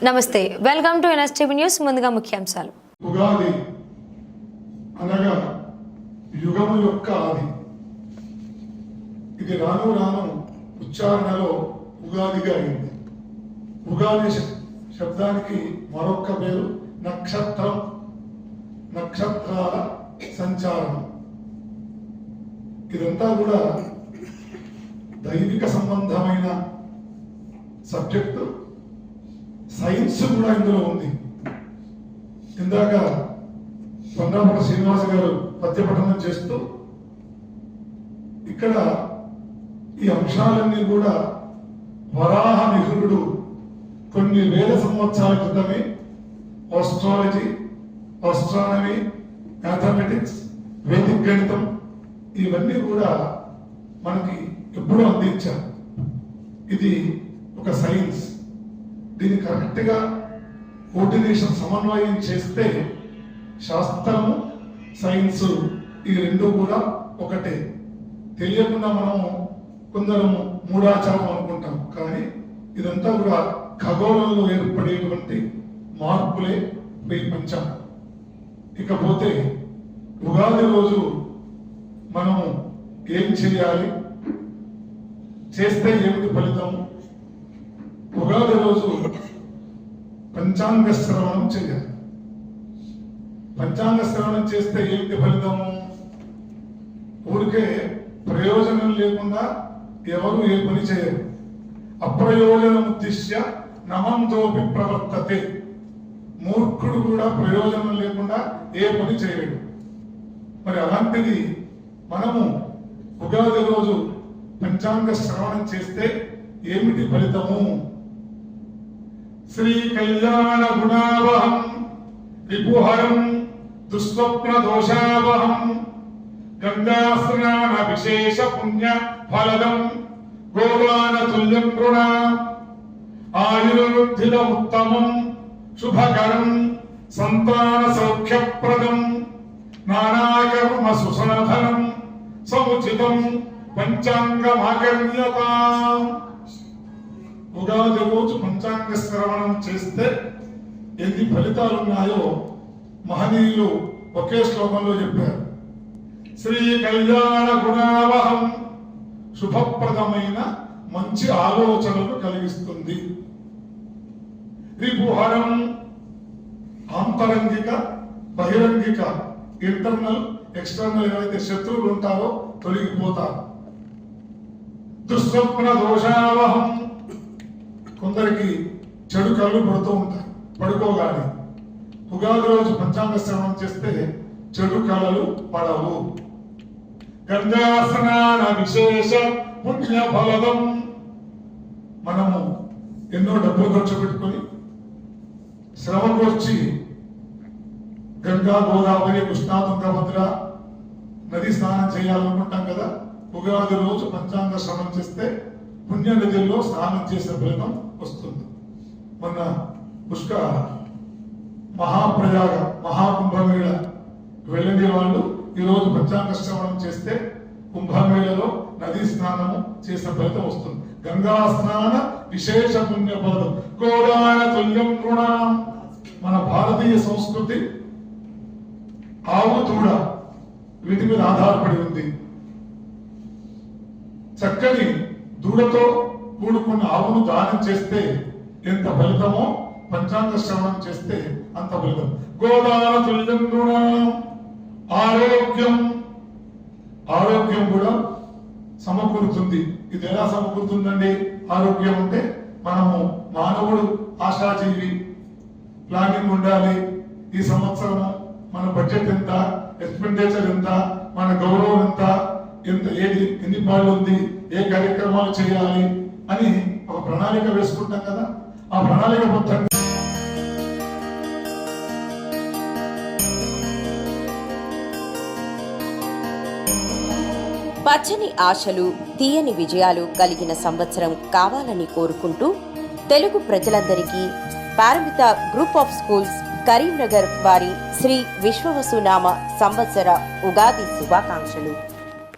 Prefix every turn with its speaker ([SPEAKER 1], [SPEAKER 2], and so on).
[SPEAKER 1] నమస్తే, welcome to NSTV news. ముందుగా ముఖ్యాంశాలు.
[SPEAKER 2] ఉగాది అనగా యుగము యొక్క ఆది. ఇది రాను రాను ఉచ్చారణలో ఉగాదిగా అయింది. ఉగాది శబ్దానికి మరొక పేరు నక్షత్రం, నక్షత్రాల సంచారం. ఇదంతా కూడా దైవిక సంబంధమైన సబ్జెక్టు. సైన్స్ కూడా ఇందులో ఉంది. ఇందాక పొన్నాపట శ్రీనివాస గారు పద్యపఠనం చేస్తూ ఇక్కడ ఈ అంశాలన్నీ కూడా వరాహ మిహిరుడు కొన్ని వేల సంవత్సరాల క్రితమే ఆస్ట్రాలజీ, ఆస్ట్రానమీ, మ్యాథమెటిక్స్, వేదిక గణితం ఇవన్నీ కూడా మనకి ఎప్పుడూ అందించారు. ఇది ఒక సైన్స్. దీన్ని కరెక్ట్గా కోఆర్డినేషన్, సమన్వయం చేస్తే శాస్త్రము, సైన్స్ ఈ రెండు కూడా ఒకటే. తెలియకుండా మనము కొందరు మూఢాచారం అనుకుంటాం, కానీ ఇదంతా కూడా ఖగోళంలో ఏర్పడేటువంటి మార్పులే ఈ పంచాంగం. ఇకపోతే ఉగాది రోజు మనము ఏం చేయాలి, చేస్తే ఏమిటి ఫలితం? ఉగాది రోజు పంచాంగ శ్రవణం చేయాలి. పంచాంగ శ్రవణం చేస్తే ఏమిటి ఫలితము? ఊరికే ప్రయోజనం లేకుండా ఎవరు ఏ పని చేయరు. అప్రయోజనముద్దిశ్య నమంతోపి ప్రవర్తతే. మూర్ఖుడు కూడా ప్రయోజనం లేకుండా ఏ పని చేయడు. మరి అలాంటిది మనము ఉగాది రోజు పంచాంగ శ్రవణం చేస్తే ఏమిటి ఫలితము? శ్రీ కళ్యాణ గుణావహం రిపుహరం దుస్వప్న దోషావహం గంగాస్నాన విశేష పుణ్య ఫలదం గోదాన తుల్యం రుణ ఆయుర్వృద్ధిద ఉత్తమం శుభకరం సంతాన సౌఖ్యప్రదం నానాకర్మ సుసాధనం సముచితం పంచాంగమాకర్ణ్యతాం. ఉగాది రోజు పంచాంగ శ్రవణం చేస్తే ఎన్ని ఫలితాలు ఉన్నాయో మహనీయులు ఒకే శ్లోకంలో చెప్పారు. శ్రీ కళ్యాణ గుణావహం, శుభప్రదమైన మంచి ఆలోచనలు కలిగిస్తుంది. రిపుహరం, ఆంతరంగిక బహిరంగిక, ఇంటర్నల్ ఎక్స్టర్నల్ ఏవైతే శత్రువులు ఉంటారో తొలగిపోతారు. దుస్వప్న దోషావహం, కొందరికి చెడు కళ్ళు పడుతూ ఉంటాయి పడుకోగానే. ఉగాది రోజు పంచాంగ శ్రవణం చేస్తే చెడు కళలు పడవు. గంగాస్నాన విశేష పుణ్య ఫలదం, మనము ఎన్నో డబ్బులు ఖర్చు పెట్టుకొని శ్రమకొచ్చి గంగా, గోదావరి, కృష్ణా, తుంగభద్ర నది స్నానం చేయాలనుకుంటాం కదా. ఉగాది రోజు పంచాంగ శ్రవణం చేస్తే పుణ్య నదిలో స్నానం చేసే ఫలితం వస్తుంది. మొన్న పుష్క మహాప్రయాగ మహాకుంభమేళ వెళ్ళని వాళ్ళు ఈరోజు పంచాంగ శ్రవణం చేస్తే కుంభమేళలో నదీ స్నానము చేసే ఫలితం వస్తుంది. గంగా స్నాన విశేష పుణ్య ఫలం గోదాన తుల్యం రుణ. మన భారతీయ సంస్కృతి ఆవు, దూడ వీటి మీద ఆధారపడి ఉంది. చక్కని దూడతో కూడుకున్న ఆవును దానం చేస్తే ఎంత ఫలితమో పంచాంగ శ్రవణం చేస్తే అంత ఫలితం. గోదాన తుల్యం రుణ. ఆరోగ్యం, ఆరోగ్యం కూడా సమకూరుతుంది. ఇది ఎలా సమకూరుతుందండి? ఆరోగ్యం అంటే మనము మానవుడు ఆశాజీవి, ప్లానింగ్ ఉండాలి. ఈ సంవత్సరం మన బడ్జెట్ ఎంత, ఎక్స్పెండిచర్ ఎంత, మన గౌరవం ఎంత, ఎంత ఏది ఎన్ని పాళ్ళు ఉంది, ఏ కార్యక్రమాలు చేయాలి అని ఒక ప్రణాళిక వేసుకుంటాం కదా. ఆ ప్రణాళిక మొత్తం
[SPEAKER 3] పచ్చని ఆశలు, తీయని విజయాలు కలిగిన సంవత్సరం కావాలని కోరుకుంటూ తెలుగు ప్రజలందరికీ Paramita group of schools Karimnagar వారి శ్రీ విశ్వవసునామ సంవత్సర ఉగాది శుభాకాంక్షలు.